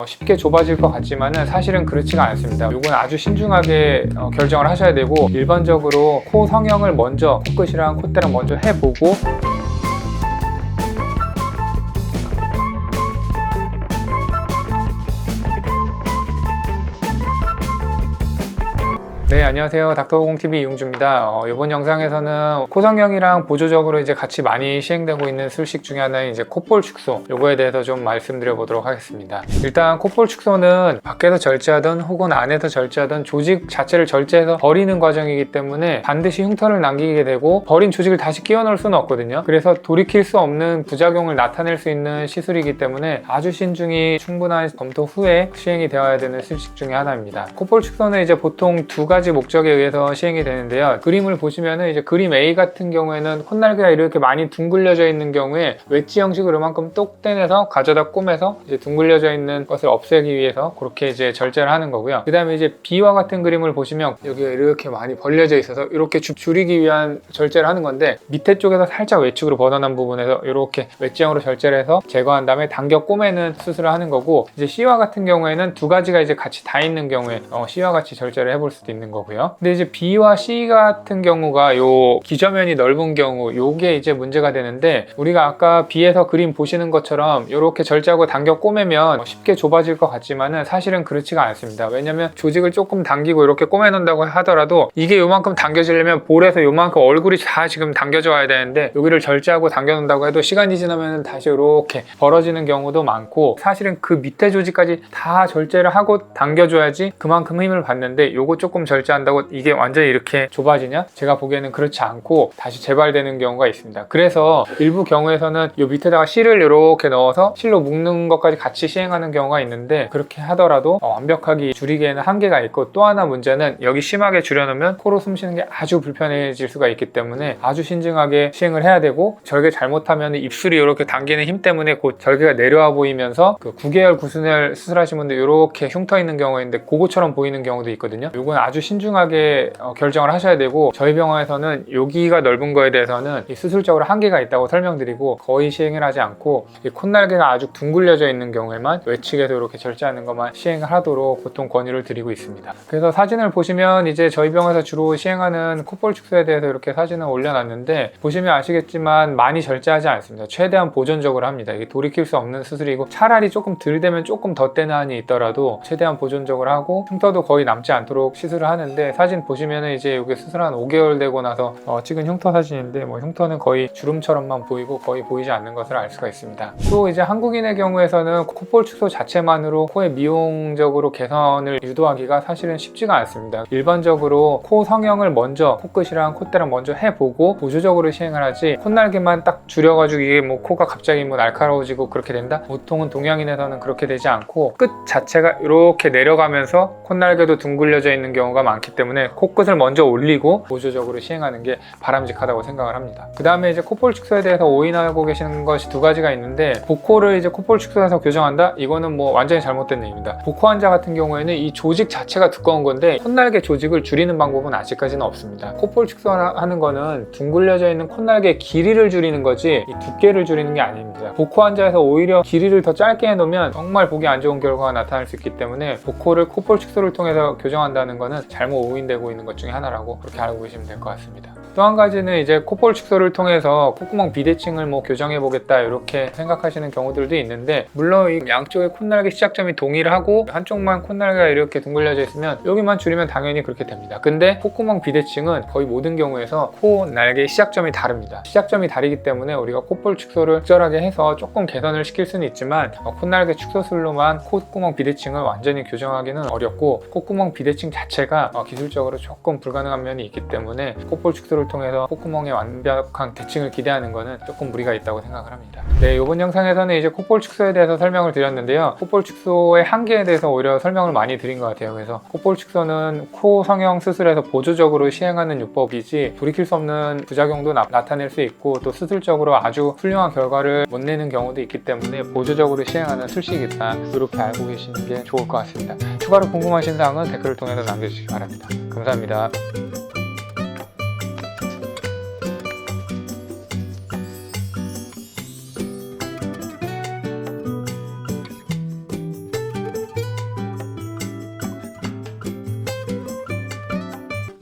쉽게 좁아질 것 같지만은 사실은 그렇지가 않습니다. 이건 아주 신중하게 결정을 하셔야 되고, 일반적으로 코 성형을 먼저 코끝이랑 콧대랑 먼저 해보고 네, 안녕하세요. 닥터공TV 이용주입니다. 이번 영상에서는 코 성형이랑 보조적으로 이제 같이 많이 시행되고 있는 술식 중에 하나인 이제 콧볼 축소, 요거에 대해서 좀 말씀드려 보도록 하겠습니다. 일단 콧볼 축소는 밖에서 절제하든 혹은 안에서 절제하든 조직 자체를 절제해서 버리는 과정이기 때문에 반드시 흉터를 남기게 되고, 버린 조직을 다시 끼워 넣을 수는 없거든요. 그래서 돌이킬 수 없는 부작용을 나타낼 수 있는 시술이기 때문에 아주 신중히 충분한 검토 후에 시행이 되어야 되는 술식 중에 하나입니다. 콧볼 축소는 이제 보통 두 가지 목적에 의해서 시행이 되는데요. 그림을 보시면은 이제 그림 A 같은 경우에는 콧날개가 이렇게 많이 둥글려져 있는 경우에 웨지 형식으로 이만큼 똑 떼내서 가져다 꼬매서 이제 둥글려져 있는 것을 없애기 위해서 그렇게 이제 절제를 하는 거고요. 그 다음에 이제 B와 같은 그림을 보시면 여기가 이렇게 많이 벌려져 있어서 이렇게 줄이기 위한 절제를 하는 건데, 밑에 쪽에서 살짝 외측으로 벗어난 부분에서 이렇게 웨지형으로 절제를 해서 제거한 다음에 당겨 꼬매는 수술을 하는 거고, 이제 C와 같은 경우에는 두 가지가 이제 같이 다 있는 경우에 C와 같이 절제를 해볼 수도 있는 거고요. 근데 이제 B와 C 같은 경우가 요 기저면이 넓은 경우, 요게 이제 문제가 되는데, 우리가 아까 B에서 그림 보시는 것처럼 이렇게 절제하고 당겨 꼬매면 쉽게 좁아질 것 같지만은 사실은 그렇지가 않습니다. 왜냐면 조직을 조금 당기고 이렇게 꼬매 놓는다고 하더라도 이게 요만큼 당겨지려면 볼에서 요만큼 얼굴이 다 지금 당겨져 와야 되는데, 여기를 절제하고 당겨 놓는다고 해도 시간이 지나면 다시 이렇게 벌어지는 경우도 많고, 사실은 그 밑에 조직까지 다 절제를 하고 당겨줘야지 그만큼 힘을 받는데, 요거 조금 절제한다고 이게 완전히 이렇게 좁아지냐? 제가 보기에는 그렇지 않고 다시 재발되는 경우가 있습니다. 그래서 일부 경우에서는 이 밑에다가 실을 이렇게 넣어서 실로 묶는 것까지 같이 시행하는 경우가 있는데, 그렇게 하더라도 완벽하게 줄이기에는 한계가 있고, 또 하나 문제는 여기 심하게 줄여놓으면 코로 숨 쉬는 게 아주 불편해질 수가 있기 때문에 아주 신중하게 시행을 해야 되고, 절개 잘못하면 입술이 이렇게 당기는 힘 때문에 곧 절개가 내려와 보이면서 그 9개월 구순혈 수술하신 분들 이렇게 흉터 있는 경우가 있는데 그거처럼 보이는 경우도 있거든요. 이건 아주 신중하게 결정을 하셔야 되고, 저희 병원에서는 여기가 넓은 거에 대해서는 수술적으로 한계가 있다고 설명드리고 거의 시행을 하지 않고, 콧날개가 아주 둥글려져 있는 경우에만 외측에서 이렇게 절제하는 것만 시행을 하도록 보통 권유를 드리고 있습니다. 그래서 사진을 보시면 이제 저희 병원에서 주로 시행하는 콧볼 축소에 대해서 이렇게 사진을 올려놨는데, 보시면 아시겠지만 많이 절제하지 않습니다. 최대한 보존적으로 합니다. 이게 돌이킬 수 없는 수술이고, 차라리 조금 덜 되면 조금 더 떼는 한이 있더라도 최대한 보존적으로 하고 흉터도 거의 남지 않도록 시술을 하는데, 사진 보시면은 이제 이게 수술 한 5개월 되고 나서 찍은 흉터 사진인데, 흉터는 거의 주름처럼만 보이고 거의 보이지 않는 것을 알 수가 있습니다. 또 이제 한국인의 경우에서는 콧볼 축소 자체만으로 코의 미용적으로 개선을 유도하기가 사실은 쉽지가 않습니다. 일반적으로 코 성형을 먼저 코끝이랑 콧대랑 먼저 해보고 보조적으로 시행을 하지, 콧날개만 딱 줄여가지고 이게 코가 갑자기 날카로워지고 그렇게 된다? 보통은 동양인에서는 그렇게 되지 않고, 끝 자체가 이렇게 내려가면서 콧날개도 둥글려져 있는 경우가 많기 때문에 코끝을 먼저 올리고 보조적으로 시행하는 게 바람직하다고 생각을 합니다. 그 다음에 이제 콧볼 축소에 대해서 오인하고 계시는 것이 두 가지가 있는데, 복코를 이제 콧볼 축소해서 교정한다? 이거는 완전히 잘못된 얘기입니다. 복코 환자 같은 경우에는 이 조직 자체가 두꺼운 건데 콧날개 조직을 줄이는 방법은 아직까지는 없습니다. 콧볼 축소하는 거는 둥글려져 있는 콧날개 길이를 줄이는 거지 이 두께를 줄이는 게 아닙니다. 복코 환자에서 오히려 길이를 더 짧게 해놓으면 정말 보기 안 좋은 결과가 나타날 수 있기 때문에, 복코를 콧볼 축소를 통해서 교정한다는 거는 잘못 오인되고 있는 것 중에 하나라고 그렇게 알고 계시면 될 것 같습니다. 또 한 가지는 이제 콧볼 축소를 통해서 콧구멍 비대칭을 교정해 보겠다 이렇게 생각하시는 경우들도 있는데, 물론 이 양쪽의 콧날개 시작점이 동일하고 한쪽만 콧날개가 이렇게 둥글려져 있으면 여기만 줄이면 당연히 그렇게 됩니다. 근데 콧구멍 비대칭은 거의 모든 경우에서 콧날개의 시작점이 다릅니다. 시작점이 다르기 때문에 우리가 콧볼 축소를 적절하게 해서 조금 개선을 시킬 수는 있지만, 콧날개 축소술로만 콧구멍 비대칭을 완전히 교정하기는 어렵고, 콧구멍 비대칭 자체가 기술적으로 조금 불가능한 면이 있기 때문에 콧볼 축소를 통해서 콧구멍의 완벽한 대칭을 기대하는 것은 조금 무리가 있다고 생각을 합니다. 네, 이번 영상에서는 이제 콧볼 축소에 대해서 설명을 드렸는데요. 콧볼 축소의 한계에 대해서 오히려 설명을 많이 드린 것 같아요. 그래서 콧볼 축소는 코 성형 수술에서 보조적으로 시행하는 요법이지 돌이킬 수 없는 부작용도 나타낼 수 있고, 또 수술적으로 아주 훌륭한 결과를 못 내는 경우도 있기 때문에 보조적으로 시행하는 술식이다, 이렇게 알고 계시는 게 좋을 것 같습니다. 추가로 궁금하신 사항은 댓글을 통해서 남겨주시기 바랍니다. 감사합니다.